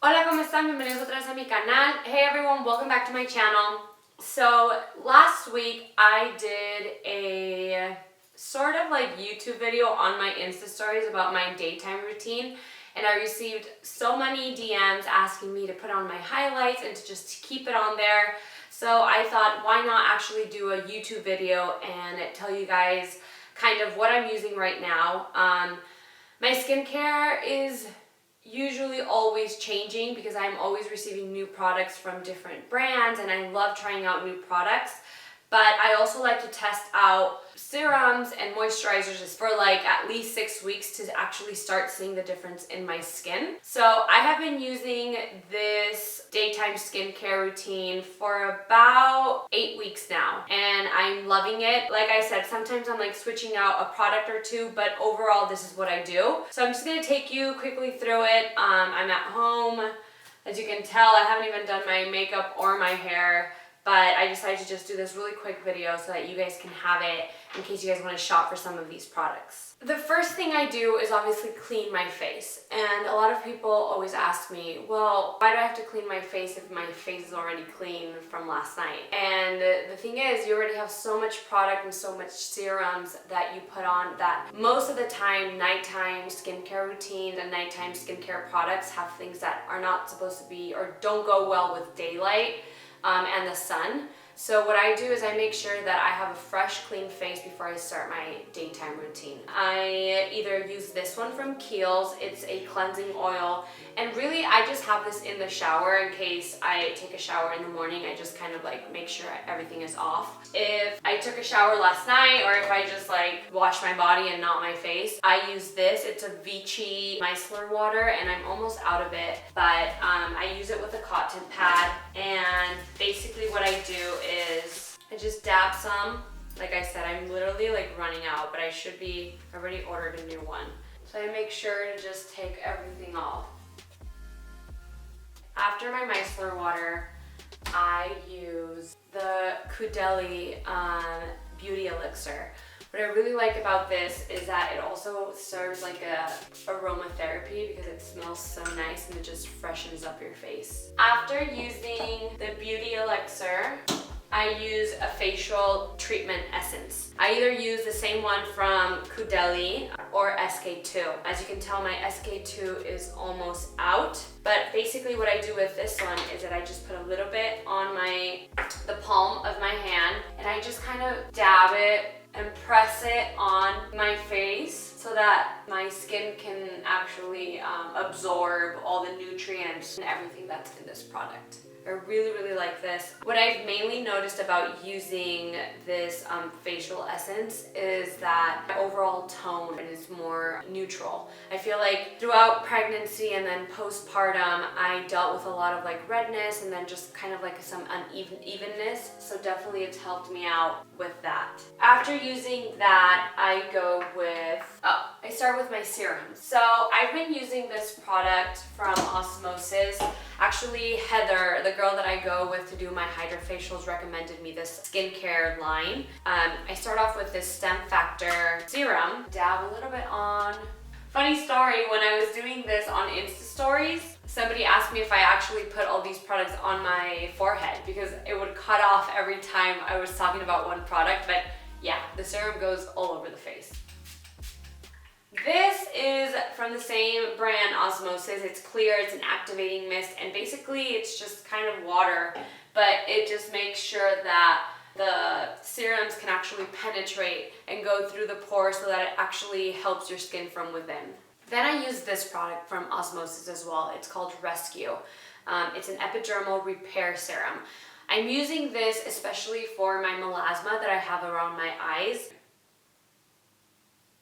Hola, ¿cómo están? Bienvenidos otra vez a mi canal. Hey everyone, welcome back to my channel. So last week I did a sort of like YouTube video on my Insta stories about my daytime routine, and I received so many DMs asking me to put on my highlights and to just keep it on there. So I thought, why not actually do a YouTube video and tell you guys kind of what I'm using right now. My skincare is usually always changing because I'm always receiving new products from different brands and I love trying out new products. But I also like to test out serums and moisturizers for like at least 6 weeks to actually start seeing the difference in my skin. So I have been using this daytime skincare routine for about 8 weeks now and I'm loving it. Like I said, sometimes I'm like switching out a product or two, but overall this is what I do. So I'm just gonna take you quickly through it. I'm at home. As you can tell, I haven't even done my makeup or my hair, but I decided to just do this really quick video so that you guys can have it in case you guys want to shop for some of these products. The first thing I do is obviously clean my face, and a lot of people always ask me, well, why do I have to clean my face if my face is already clean from last night? And the thing is, you already have so much product and so much serums that you put on that most of the time nighttime skincare routines and nighttime skincare products have things that are not supposed to be or don't go well with daylight and the sun. So what I do is I make sure that I have a fresh, clean face before I start my daytime routine. I either use this one from Kiehl's, it's a cleansing oil, and really I just have this in the shower in case I take a shower in the morning. I just kind of like make sure everything is off. If I took a shower last night or if I just like wash my body and not my face, I use this. It's a Vichy micellar water and I'm almost out of it, but I use it with a cotton pad, and basically what I do is I just dab some. Like I said, I'm literally like running out, but I should be already ordered a new one. So I make sure to just take everything off. After my micellar water, I use the Kudeli Beauty Elixir. What I really like about this is that it also serves like a aromatherapy because it smells so nice and it just freshens up your face. After using the Beauty Elixir, I use a facial treatment essence. I either use the same one from Kudeli or SK2. As you can tell, my SK2 is almost out, but basically what I do with this one is that I just put a little bit on the palm of my hand and I just kind of dab it and press it on my face so that my skin can actually absorb all the nutrients and everything that's in this product. I really, really like this. What I've mainly noticed about using this facial essence is that my overall tone is more neutral. I feel like throughout pregnancy and then postpartum, I dealt with a lot of like redness and then just kind of like some unevenness. So definitely it's helped me out with that. After using that, I go with, I start with my serums. So I've been using this product from Osmosis. Actually, Heather, the girl that I go with to do my hydrofacials, recommended me this skincare line. I start off with this Stem Factor serum. Dab a little bit on. Funny story, when I was doing this on Insta stories, somebody asked me if I actually put all these products on my forehead because it would cut off every time I was talking about one product, but yeah, the serum goes all over the face. This is from the same brand, Osmosis. It's clear, it's an activating mist, and basically it's just kind of water, but it just makes sure that the serums can actually penetrate and go through the pores so that it actually helps your skin from within. Then I use this product from Osmosis as well. It's called Rescue. It's an epidermal repair serum. I'm using this especially for my melasma that I have around my eyes.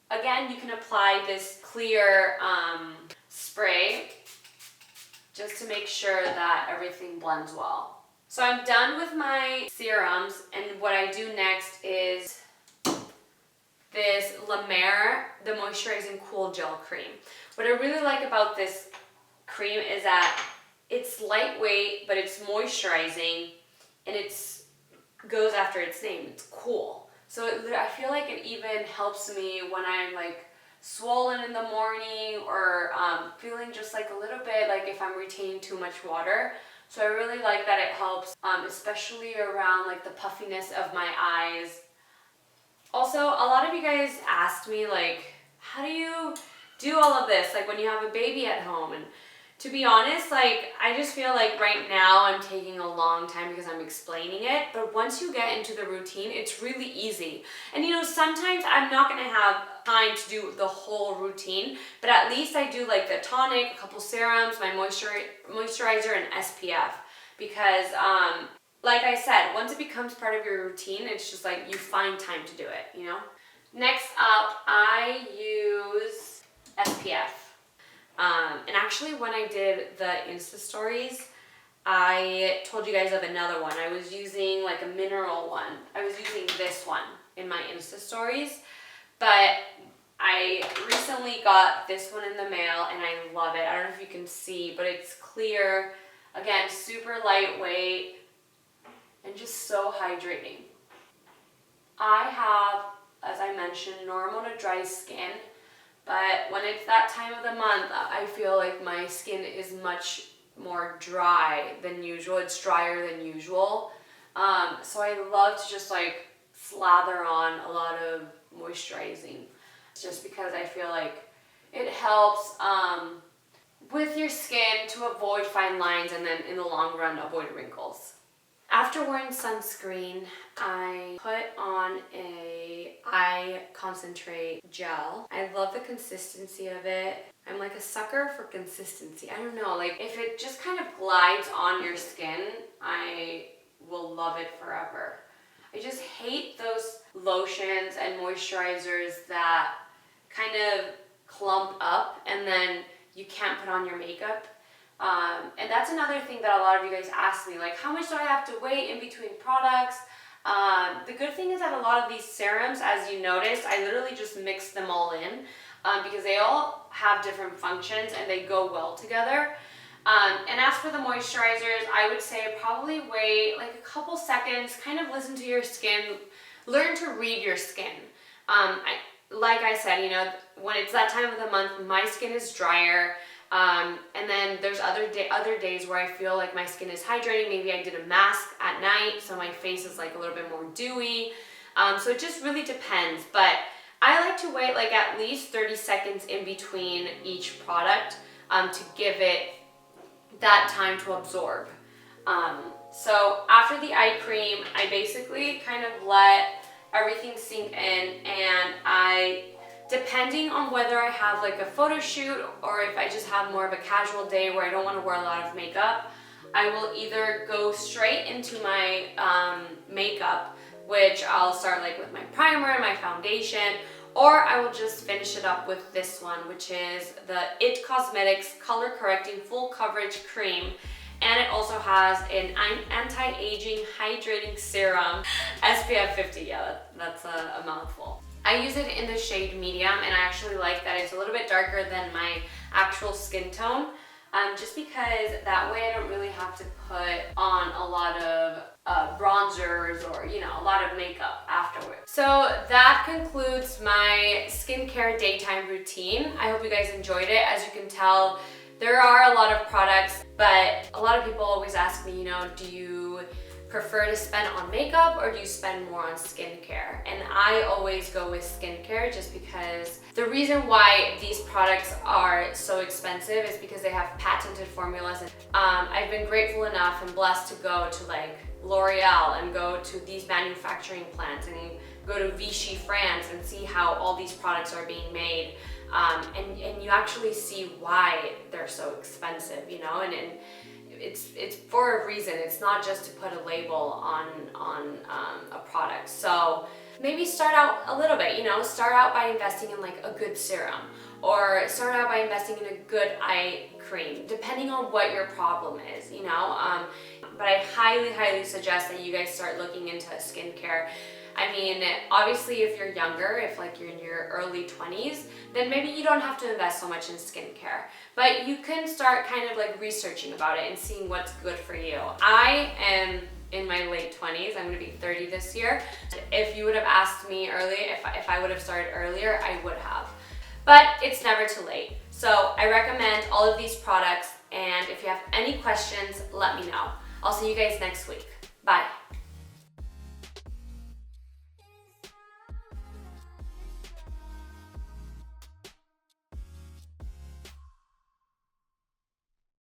Again, you can apply this clear spray just to make sure that everything blends well. So I'm done with my serums, and what I do next is this La Mer, the Moisturizing Cool Gel Cream. What I really like about this cream is that it's lightweight, but it's moisturizing, and it goes after its name. It's cool. So I feel like it even helps me when I'm like swollen in the morning or feeling just like a little bit like if I'm retaining too much water. So I really like that it helps, especially around like the puffiness of my eyes. Also, a lot of you guys asked me like, how do you do all of this like when you have a baby at home? And to be honest, like I just feel like right now I'm taking a long time because I'm explaining it, but once you get into the routine, it's really easy. And you know, sometimes I'm not gonna have time to do the whole routine, but at least I do like the tonic, a couple serums, my moisturizer and SPF, because like I said, once it becomes part of your routine, it's just like you find time to do it, you know? Next up, I use SPF. And actually when I did the Insta stories, I told you guys of another one. I was using like a mineral one. I was using this one in my Insta stories, but I recently got this one in the mail and I love it. I don't know if you can see, but it's clear. Again, super lightweight and just so hydrating. I have, as I mentioned, normal to dry skin. But when it's that time of the month, I feel like my skin is much more dry than usual. It's drier than usual. So I love to just like slather on a lot of moisturizing, just because I feel like it helps with your skin to avoid fine lines and then in the long run avoid wrinkles. After wearing sunscreen, I put on a eye concentrate gel. I love the consistency of it. I'm like a sucker for consistency. I don't know, like if it just kind of glides on your skin, I will love it forever. I just hate those lotions and moisturizers that kind of clump up and then you can't put on your makeup. And that's another thing that a lot of you guys ask me, like how much do I have to wait in between products? The good thing is that a lot of these serums, as you noticed, I literally just mix them all in because they all have different functions and they go well together. And as for the moisturizers, I would say probably wait like a couple seconds, kind of listen to your skin, learn to read your skin. Like I said, you know, when it's that time of the month, my skin is drier. And then there's other days where I feel like my skin is hydrating. Maybe I did a mask at night, so my face is like a little bit more dewy. So it just really depends. But I like to wait like at least 30 seconds in between each product to give it that time to absorb. So after the eye cream, I basically kind of let everything sink in, and depending on whether I have like a photo shoot or if I just have more of a casual day where I don't want to wear a lot of makeup, I will either go straight into my makeup, which I'll start like with my primer and my foundation, or I will just finish it up with this one, which is the IT Cosmetics Color Correcting Full Coverage Cream. And it also has an anti-aging hydrating serum, SPF 50. Yeah, that's a mouthful. I use it in the shade medium, and I actually like that it's a little bit darker than my actual skin tone, just because that way I don't really have to put on a lot of bronzers or, you know, a lot of makeup afterwards. So that concludes my skincare daytime routine. I hope you guys enjoyed it. As you can tell, there are a lot of products, but a lot of people always ask me, you know, do you prefer to spend on makeup or do you spend more on skincare? And I always go with skincare, just because the reason why these products are so expensive is because they have patented formulas. I've been grateful enough and blessed to go to like L'Oreal and go to these manufacturing plants and go to Vichy, France, and see how all these products are being made. And you actually see why they're so expensive, you know, and it's for a reason. It's not just to put a label on a product. So maybe start out a little bit, you know, start out by investing in like a good serum, or start out by investing in a good eye cream, depending on what your problem is, you know. But I highly suggest that you guys start looking into skincare. I mean, obviously if you're younger, if like you're in your early 20s, then maybe you don't have to invest so much in skincare. But you can start kind of like researching about it and seeing what's good for you. I am in my late 20s. I'm gonna be 30 this year. If you would have asked me early, if I would have started earlier, I would have. but it's never too late. So I recommend all of these products, and if you have any questions, let me know. I'll see you guys next week. Bye.